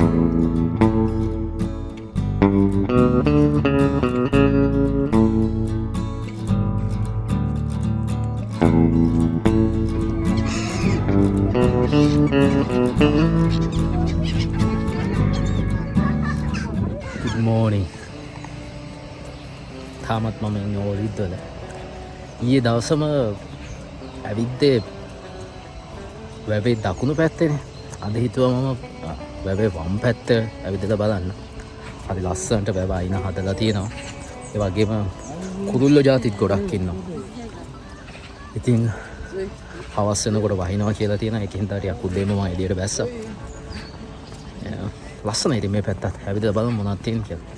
Good morning. තාමත් මම ඉන්නේ ඕලිද්දවල. ඊයේ දවසම ඇවිද්දේ වැවේ දකුණු පැත්තේනේ. අද හිතුවා මම වැවේ වම් පැත්ත ඇවිදලා බලන්න. හරි ලස්සනට වැව අයින හදලා තියෙනවා. ඒ වගේම කුරුල්ලෝ ජාතිත් ගොඩක් ඉන්නවා. ඉතින් හවස් වෙනකොට වහිනවා කියලා තියෙනවා. ඒකෙන් තාටියක් උදේම මම එළියට බැස්සා. ලස්සනයි ඉතින් මේ පැත්තත්. ඇවිදලා බලමු මොනවද තියෙන්නේ කියලා.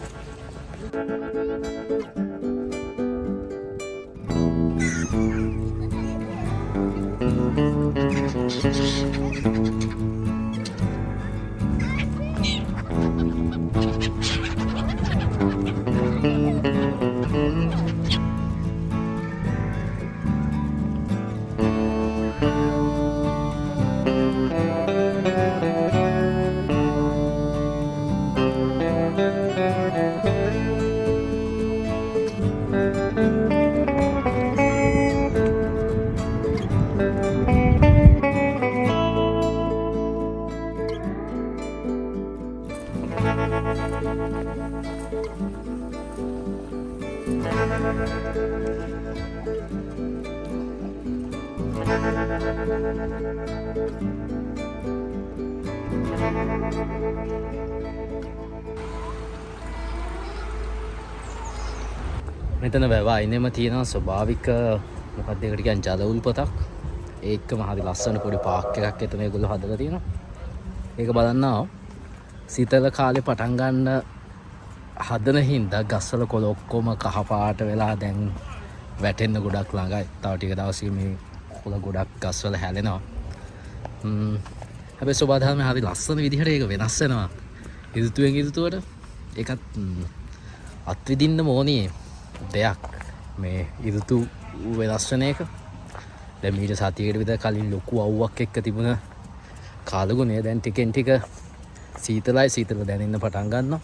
මෙතන වැව අයිනෙම තියෙනවා ස්වභාවික මොකක්ද ඒකට කියන්නේ ජල උල්පතක්. ඒකම හරි ලස්සන පොඩි පාක් එකක් එතන ඒගොල්ලෝ හදලා තියෙනවා. ඒක බලන්න ආව. සීතල කාලේ පටන් ගන්න හදන හින්දා ගස්වල කොළ ඔක්කොම කහ පාට වෙලා දැන් වැටෙන්න ගොඩක් ළඟයි. තව ටික දවසකින් මේ කොළ ගොඩක් ගස්වල හැලෙනවා. හැබැයි ස්වභාවයෙන් හරි ලස්සන විදිහට ඒක වෙනස් වෙනවා. ඍතුවෙන් ඍතුවට ඒකත් අත්විඳින්න ඕනේ දෙයක් මේ ඍතු වෙනස් වෙන එක. දැන් මීට සතියකට විතර කලින් ලොකු අවුවක් එක්ක තිබුණ කාලගුණය දැන් ටිකෙන් ටික සීතල දැනෙන්න පටන් ගන්නවා.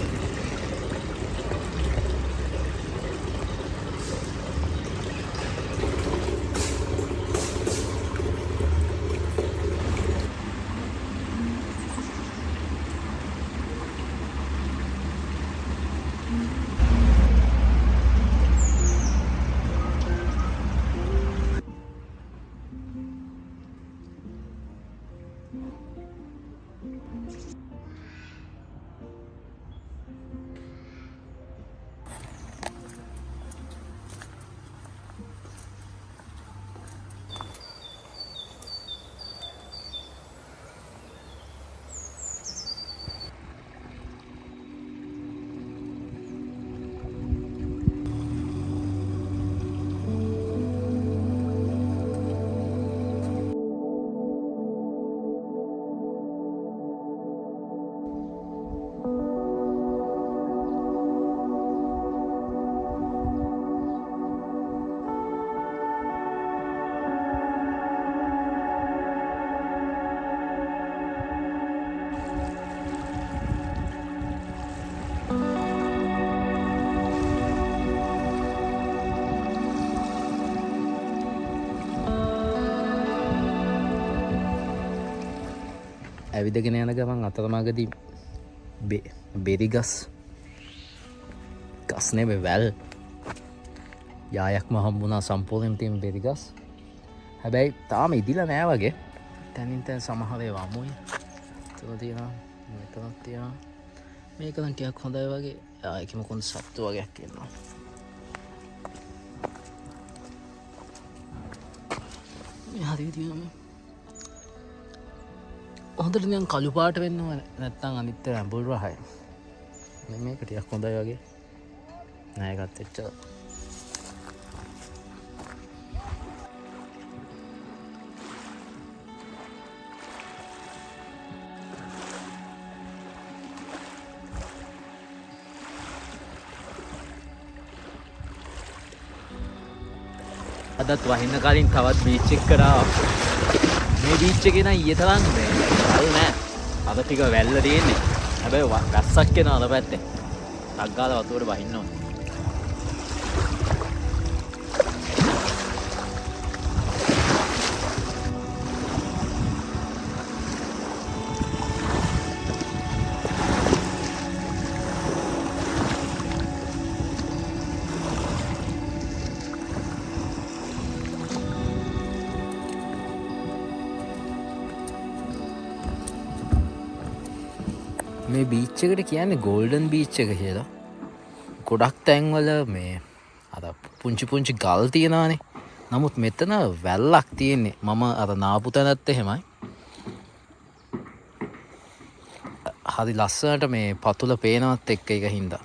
ඇවිදගෙන යන ගමන් අතරමඟදී බෙරි ගස් නෙමෙයි වැල් යායක්ම හම්බුණා සම්පූර්ණයෙන් තියෙන බෙරි ගස්. හැබැයි තාම ඉදිලා නෑ වගේ. තනින් තන සමහර ඒවා අමුයි. ඒක තියෙනවා. මෙතනක් තියෙනවා. මේක නම් ටිකක් හොඳයි වගේ. ඒකෙම කොන් සත්තු වගේක් ඉන්නවා. මේ හරියට තියෙනවා. හොඳට නිකන් කළු පාට වෙන්නව නැත්නම් අනිත් ඇඹුල් රහයි. මේක ටිකක් හොඳයි වගේ. නෑ ඒකත් එච්චර. අදත් වහින්න කලින් තවත් බීච් එක කරා. මේ බීච් එකේ නම් ඊයේ තරම් වැල් නෑ. අද ටික වැල්ල තියෙන්නේ. හැබැයි වැස්සක් එනවා අර පැත්තේ. ටක් ගාලා වතුරට වහින්න ඕනේ. මේ බීච් එකට කියන්නේ ගෝල්ඩන් බීච් එක කියලා. ගොඩක් තැන්වල මේ අර පුංචි පුංචි ගල් තියෙනවානේ. නමුත් මෙතන වැල්ලක් තියෙන්නේ. මම අර නාපු තැනත් එහෙමයි. හරි ලස්සනට මේ පතුල පේනවත් එක්ක එක හින්දා.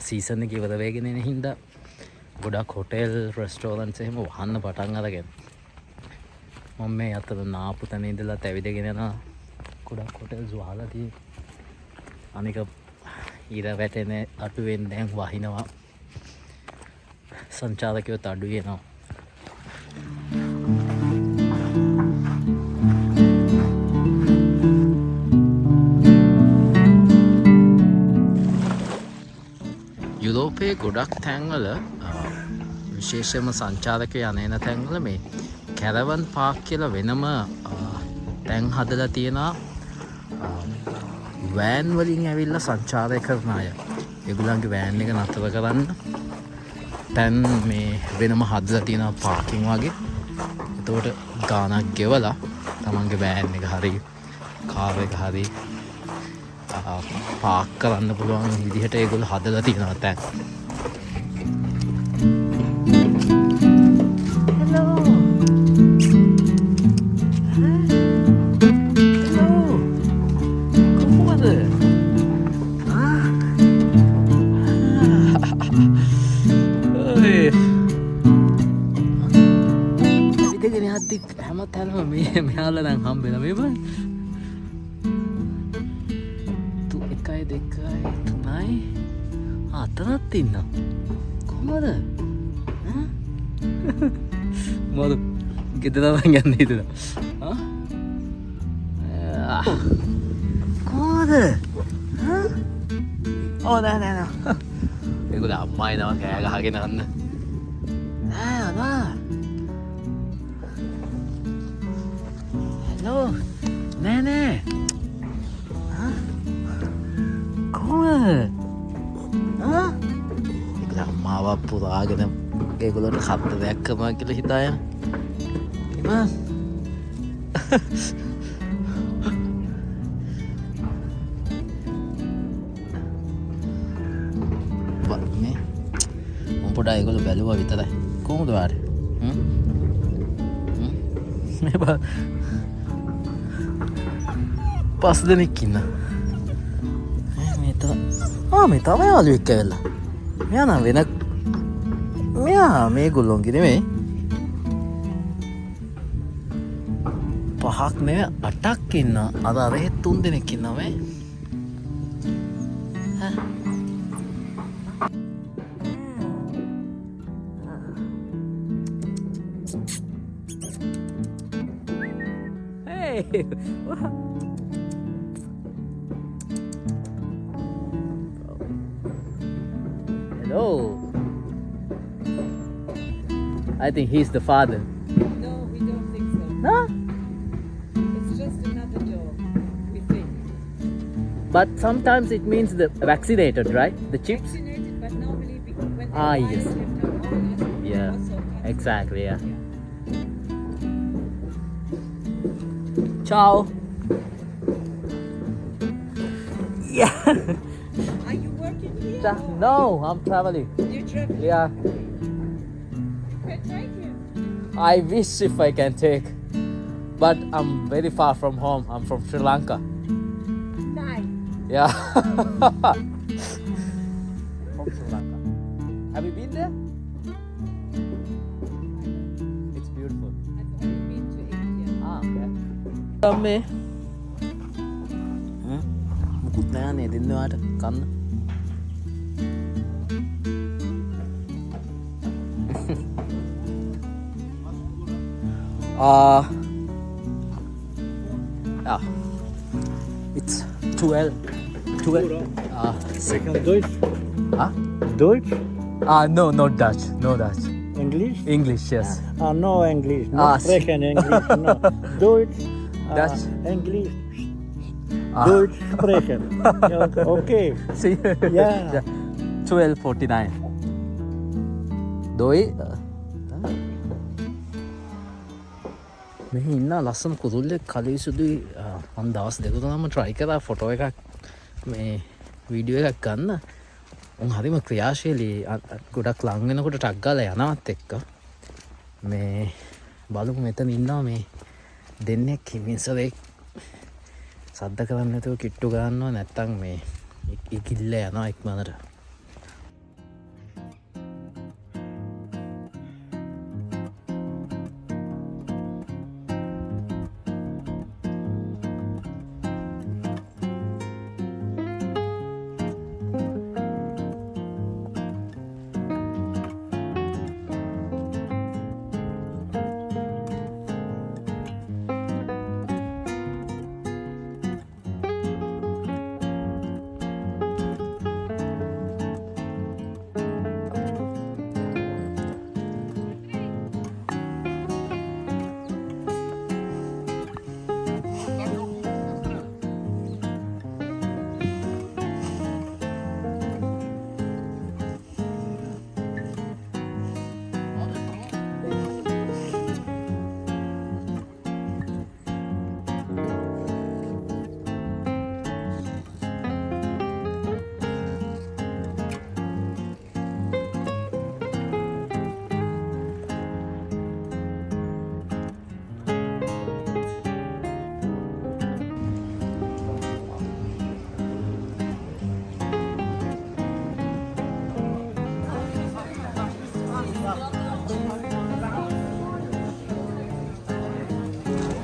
සීසන් එක ඉවර වෙගෙන එන හින්දා ගොඩක් හොටෙල් රෙස්ටෝරන්ට්ස් එහෙම වහන්න පටන් අරගෙන මම මේ අතර නාපු තැන ඉඳලා ඇවිදගෙන යනවා. ගොඩක් හොටෙල්ස් වහලා තියෙන්නේ. අනික ඊර වැටෙන අඩුවෙන් දැන් වහිනවා. සංචාරකයොත් අඩු වෙනවා. යුරෝපයේ ගොඩක් තැන්වල විශේෂයෙන්ම සංචාරකයෝ යන තැන්වල මේ කැරවන් පාක් කියලා වෙනම තැන් හදලා තියෙනවා. වෑන් වලින් ඇවිල්ලා සංචාරය කරන අය ඒගොල්ලන්ගේ වෑන් එක නතර කරන්න තැන් මේ වෙනම හදලා තියෙනවා පාකින් වගේ. එතකොට ගානක් ගෙවලා තමන්ගේ වෑන් එක හරි කාර් එක හරි පාක් කරන්න පුළුවන් විදිහට ඒගොල්ලෝ හදලා තියෙනවා තැන්. හැම තැනම මේ මෙයාලා දැන් හම්බෙලා මේ බලන්න. 1 2 3යි අතරත් ඉන්නවා. කොහමද? මොකද ගෙදර නම් යන්න හිතුණා. කොහමද? ඕ නෑ. ඒගොල්ලෝ අම්මයි නම කෑ ගහගෙන යන්න. නෑ. නෑ කොහොමද? ඒක අම්මාව පුරාගෙන ඒගොල්ලන්ට කතරයක් කරනවා කියලා හිතාගෙන මේ මම පොඩ්ඩක් ඒගොල්ලෝ බැලුවා විතරයි. කොහොමද වාරේ? මේ පස් දෙනෙක් ඉන්න. මේ තම යාළුවෙක් ඇවිල්ලා. මෙයා නම් වෙන මෙයා මේ ගොල්ලොන්ගේ නෙමෙයි. 5ක් නෙවෙයි 8ක් ඉන්නවා. අර 3 දෙනෙක් ඉන්නවා මේ. Hey. Hello. I think he's the father. No, we don't think so. No? It's just another dog, we think. But sometimes it means the vaccinated, right? The chips? Vaccinated, but normally when the Ah, virus yes. left our owners, Yeah, also has exactly, yeah. Yeah. Ciao. Yeah. Are you working here? or No, I'm traveling. You're traveling? Yeah. You can take him. I wish if I can take, but I'm very far from home. I'm from Sri Lanka. Nice. Yeah. From Sri Lanka. Have you been there? It's beautiful. I've only been to India. Ah, okay. මේ මුකුත් නෑනේ දෙන්නවාට කන්න. Yeah, it's 12. Second Deutsch? Huh? Deutsch? No, not Dutch. No Dutch. English? English, yes. No English. No Ah, sprechen English. No. Deutsch? Dutch? English? Ah. Deutsch sprechen. Yeah, okay. See? Yeah. 12:49. දොයි මෙහි ඉන්න ලස්සන කුරුල්ලෙක් කලී සුදුයි මන් දවස් දෙක තුනක්ම try කරා photo එකක් මේ video එකක් ගන්න උන් හරිම ක්‍රියාශීලී ගොඩක් ලං වෙනකොට ටක් ගාලා යනවත් එක්ක මේ බලමු මෙතන ඉන්නවා මේ දෙන්නෙක් හිමින්සරෙක් සද්ද කරන්නේ නැතුව කිට්ටු ගන්නවා නැත්තම් මේ ඉකිල්ල යනවා ඉක්මනට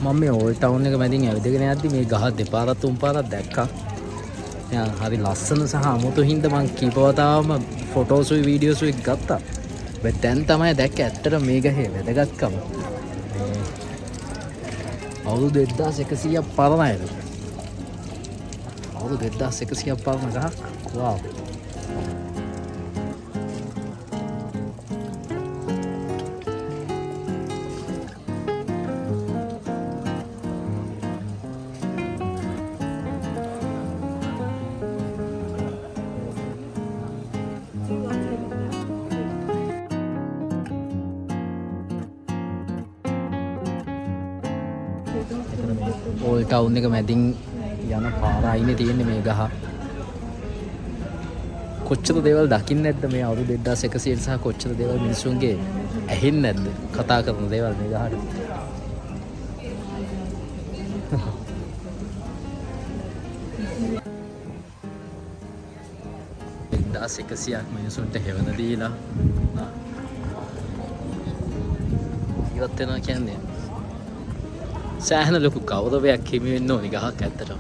මම මේ ඕල්ඩ් ටවුන් එක මැදින් ඇවිදගෙන යද්දි මේ ගහ දෙපාරක් තුන් පාරක් දැක්කා. එයා හරි ලස්සන සහ අමුතු හින්දා මං කීප වතාවම ෆොටෝස්ුයි වීඩියෝස්ුයි ගත්තා. බත් දැන් තමයි දැක්ක ඇත්තට මේ ගහේ වැදගත්කම. මේ අවුරුදු 2100ක් පරණයිලු. අවුරුදු 2100ක් පරණ ගහක්. වව්. ඕල් ටවුන් එක මැදින් යන පාර අයිනේ තියෙන්නේ මේ ගහ. කොච්චර දේවල් දකින්න නැද්ද මේ අවුරුදු 2100 සහ කොච්චර දේවල් මිනිසුන්ගේ ඇහෙන්නේ නැද්ද කතා කරන දේවල් මේ ගහට. 1100ක් මිනිසුන්ට හෙවන දීලා ඉවත් වෙනවා කියන්නේ සෑහෙන ලොකු ගෞරවයක් හිමි වෙන්න ඕනි ගහක් ඇත්තටම.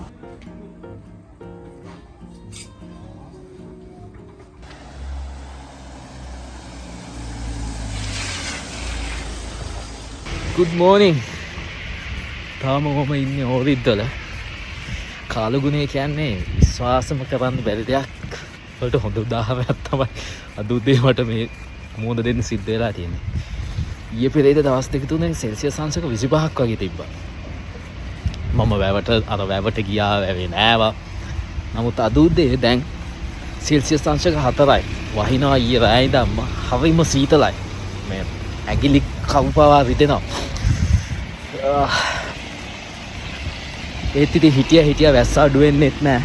good morning. තාම මම ඉන්නේ ඕරිද්දල. කාලගුණය කියන්නේ විශ්වාසම කරන්න බැරි දෙයක් වලට හොඳ උදාහරණයක් තමයි අද උදේ මට මේ මුහුණ දෙන්න සිද්ධ වෙලා තියෙන්නේ. ඊයේ පෙරේද දවස් දෙක තුනෙන් සෙල්සියස් අංශක 25ක් වගේ තිබ්බා. මම වැවට ගියා වැවේ නෑවා. නමුත් අද උදේ දැන් සෙල්සියස් අංශක 4යි. වහිනවා ඊයේ රෑ ඉඳන්ම හරිම සීතලයි. මේ ඇගිලි කවුපවා රිදෙනවා. ඒත් ඉතින් හිටියා වැස්ස අඩු වෙන්නෙත් නෑ.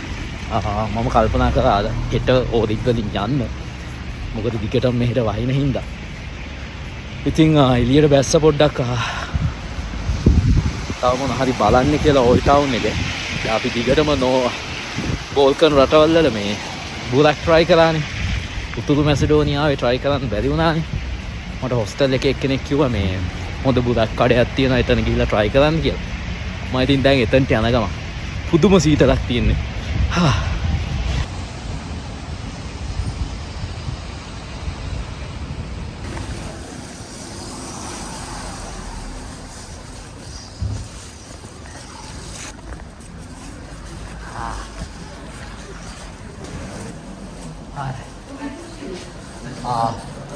මම කල්පනා කරා හෙට ඕරිද්දලින් යන්න. මොකද දිගටම මෙහෙට වහින හින්දා. ඉතින් එළියට බැස්ස පොඩ්ඩක් තව මොන හරි බලන්න කියලා ඕල් ටවුන් එකේ. අපි දිගටම බෝල්කන් රටවල් වල මේ බුරක් try කරානේ. උතුරු මැසිඩෝනියාවේ try කරන්න බැරි වුණානේ. මට හොස්ටල් එකේ එක්කෙනෙක් කිව්වා මේ හොඳ බුරක් කඩයක් තියෙනවා එතන ගිහිල්ලා try කරන්න කියලා. මම ඉතින් දැන් එතනට යන ගමන් පුදුම සීතලක් තියෙන්නේ.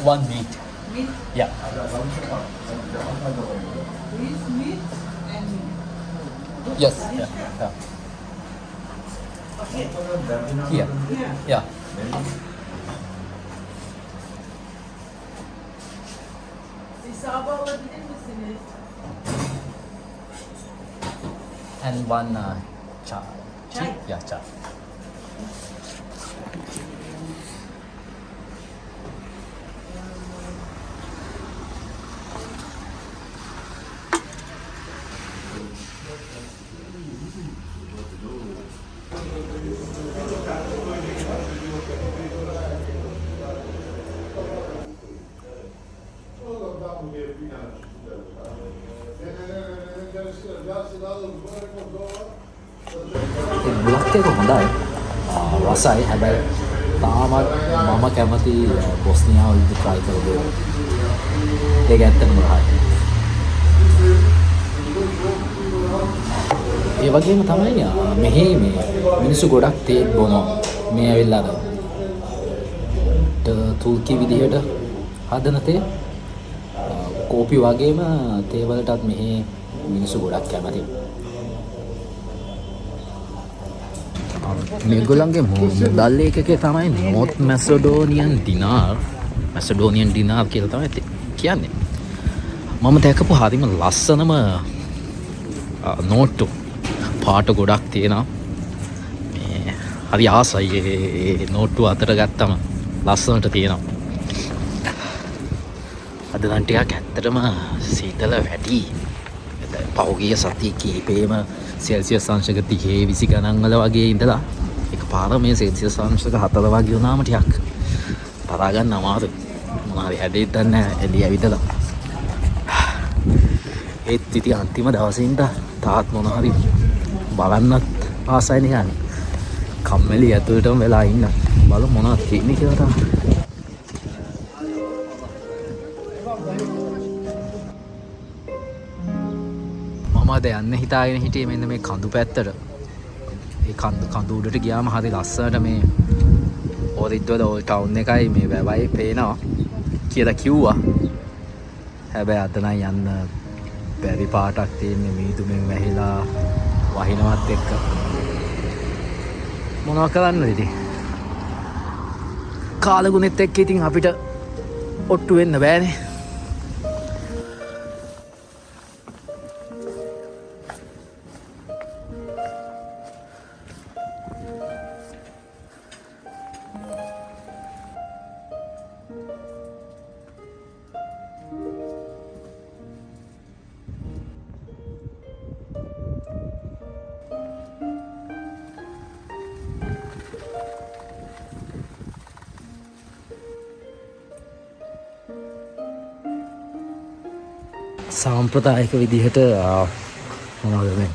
one meat. Meat. Yeah. With meat and Yes. Yeah. Yeah. Here. yeah. Yeah. Hesabı alabilir misiniz? And one cha. Chai. Yeah, cha. බුලත් එක හොඳයි රසයි හැබැයි තාමත් මම කැමති බොස්නියාව විදි ට්‍රයි කරද ඒක ඇත්තටම රහයි ඒ වගේම තමයි මෙහි මේ මිනිස්සු ගොඩක් තේත් බොනවා මේ ඇවිල්ලා අර තුර්කි විදිහට හදන තේ කෝපි වගේම තේ වලටත් මෙහි මිනිස්සු ගොඩක් කැමතියි මේගොල්ලන්ගේ මුදල් ඒකකේ තමයි නෝත් මැසඩෝනියන් ඩිනාර් කියලා තමයි කියන්නේ මම දැකපු හරිම ලස්සනම නෝට්ටු පාට ගොඩක් තියෙනවා මේ හරි ආසයි ඒ නෝට්ටු අතට ගත්තම ලස්සනට තියෙනවා අද නම් ටිකක් ඇත්තටම සීතල වැඩි පෞගිය සති කීපේම සෙල්සියස් අංශක 30 20 ගණන් වල වගේ ඉඳලා එකපාර මේ සෙල්සියස් අංශක 4 වගේ වුණාම ටිකක් තරහා ගන්න අමාරුයි මොනවාරි හැදෙන්න දන්නේ නැහැ එළිය ඇවිදලා ඒත් ඉතින් අන්තිම දවසේ ඉඳලා තාත් මොනවාරි බලන්නත් ආසයි නිකන් කම්මැලි ඇතුළටම වෙලා ඉන්න බලමු මොනවද තියෙන්නේ කියලා තමයි මමද යන්න හිතාගෙන හිටියේ මෙන්න මේ කඳු පැත්තට ඒ කඳු උඩට ගියාම හරි ලස්සනට මේ ඕරිද්දවල ඕල් ටවුන් එකයි මේ වැවයි පේනවා කියලා කිව්වා හැබැයි අද නම් යන්න බැරි පාටක් තියෙන්නේ මීදුමෙන් වැහිලා වහිනවත් එක්ක මොනවා කරන්නද ඉතින් කාලගුණෙත් එක්ක ඉතින් අපිට ඔට්ටු වෙන්න බෑනේ සාම්ප්‍රදායික විදිහට මොනවද මේ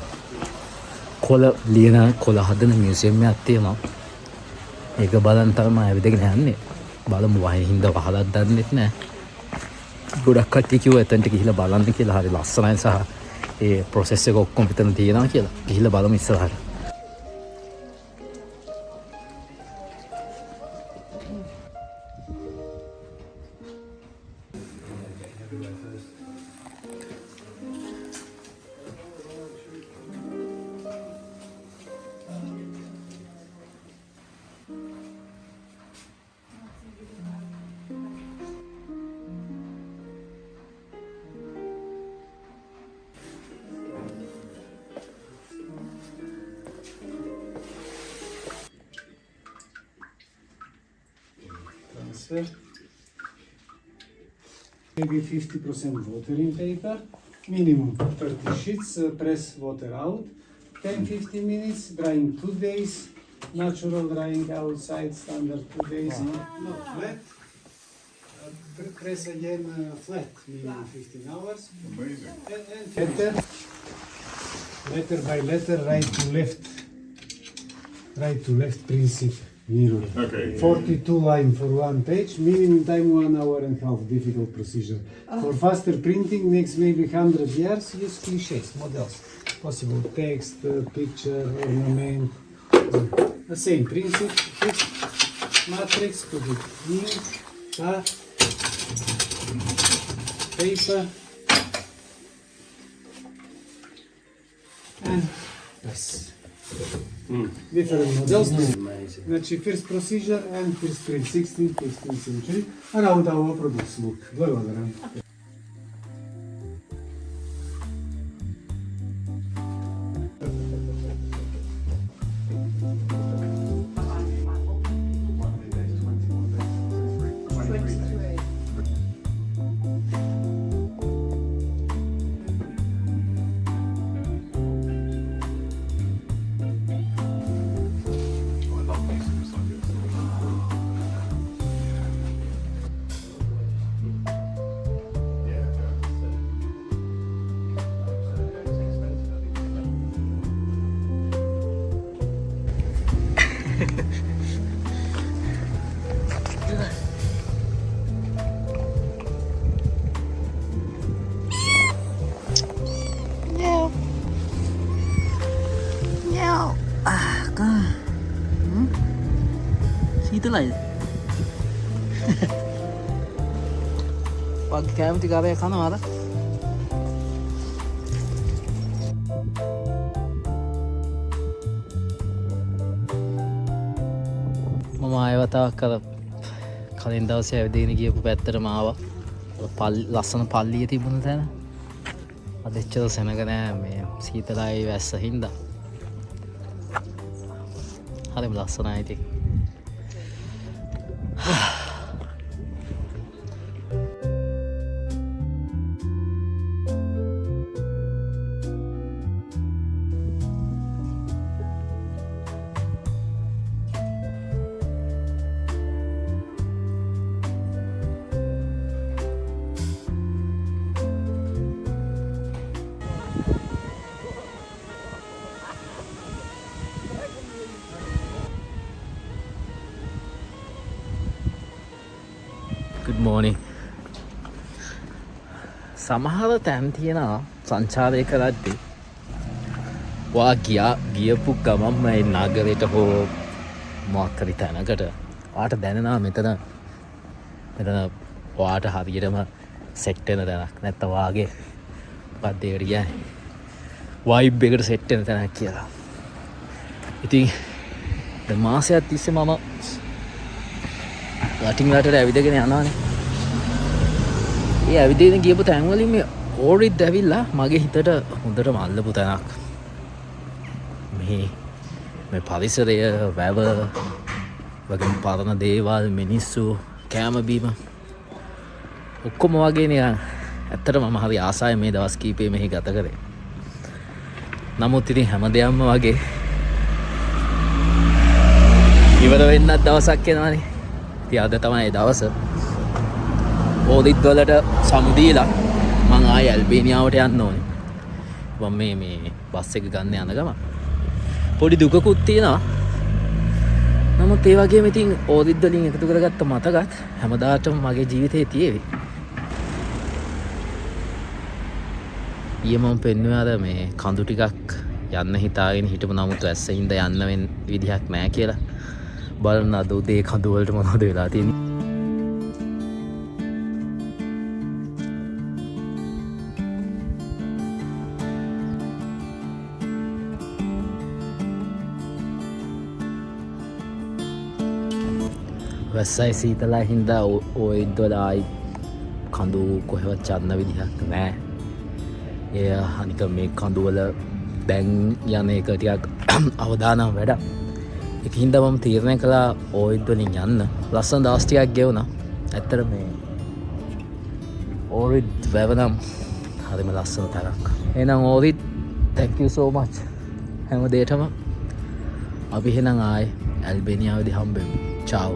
කොළ ලියන කොළ හදන මියුසියම් එකක් තියෙනවා ඒක බලන් තමයි ඇවිදගෙන යන්නේ බලමු වහින හින්දා වහලක් දන්නෙත් නැහැ ගොඩක් කට්ටිය කිව්වා එතනට ගිහිල්ලා බලන්න කියලා හරි ලස්සනයි සහ ඒ ප්‍රොසෙස් එක ඔක්කොම පිටතන තියෙනවා කියලා ගිහිල්ලා බලමු ඉස්සරහට Maybe 50% water in paper, minimum 30 sheets, press water out, 10-15 minutes, drying 2 days, natural drying outside, standard 2 days, no flat, press again flat, minimum 15 hours, amazing. And letter by letter, right to left principle. Mirror. Okay. 42 line for one page, minimum time 1 hour and a half, difficult procedure. For faster printing, next maybe 100 years, use cliches, models. Possible text, picture, ornament, the same principle, fixed matrix, put it in, paper. And press. Different models. Znači, first procedure and first print 16th century. Around our products look. Благодарам. සීතලයිද? වගේ කැමති ගාවේ කනවාද? මම ආයවතාවක් කලින් දවසේ ඇවිදගෙන ගියපු පැත්තටම ආවා. ලස්සන පල්ලිය තිබුණ තැන. අද එච්චර සෙනග නෑ මේ සීතලයි වැස්ස හින්දා. හරිම ලස්සනයි ඉතින්. Good morning. සමහර තැන් තියෙනවා සංචාරය කරද්දී වා ගියපු ගමන්ම ඒ නගරයට හෝ මොකක් හරි තැනකට ඔයාට දැනෙනවා මෙතන ඔයාට හරියටම සෙට් වෙන තැනක් නැත්නම් වාගේ මොකක්ද ඒකට කියන්නේ වයිබ් එකට සෙට් වෙන තැනක් කියලා. ඉතින් දැන් මාසයක් තිස්සේ මම වටින් වලට ඇවිදගෙන යනවානේ. ඒ ඇවිදගෙන ගියපු තැන් වලින් මේ ඕරිත් ඇවිල්ලා මගේ හිතට හොඳටම අල්ලපු තැනක්. මේ පරිසරය, වැව, වගේම පරණ දේවල්, මිනිස්සු, කෑම බීම ඔක්කොම වගේ නිකන් ඇත්තටම මම හරි ආසයි මේ දවස් කීපේ මෙහි ගත කරේ. නමුත් ඉතින් හැම දෙයක්ම වගේ ඉවර වෙන්නත් දවසක් එනවානේ. අද තමයි දවස. ඕදිත් වලට සමුදීලා මං ආයේ ඇල්බේනියාවට යන්න ඕනේ. මම මේ බස් එක ගන්න යන ගම පොඩි දුකකුත් තියෙනවා. නමුත් ඒ වගේම ඉතින් ඕදිත් වලින් එකතු කරගත්ත මතකත් හැමදාටම මගේ ජීවිතේ තියෙවි. ඊයේ මම පෙන්නුවේ අර මේ කඳු ටිකක් යන්න හිතාගෙන හිටපු නමුත් ඇස්සෙන්ද යන්න වෙන විදිහක් නැහැ කියලා. බලන්න අද උදේ කඳු වලට මොනවද වෙලා තියෙන්නේ. වැස්සයි සීතලයි හින්දා ඔය ඉද්දවල ආයි කඳු කොහෙවත් යන්න විදිහක් නැහැ. එය අනික මේ කඳු වල දැන් යන එක ටිකක් අවදානම් වැඩක්. ඒක හින්දා මම තීරණය කළා ඕයිඩ් වලින් යන්න. ලස්සන දවස් ටිකක් ගෙවුණා. ඇත්තට මේ ඕරිඩ් වැව නම් හරිම ලස්සන තරක්. එහෙනම් ඕරිඩ් thank you so much. හැම දෙයකටම අපි එහෙනම් ආයේ ඇල්බේනියාවේදී හම්බෙමු. ciao.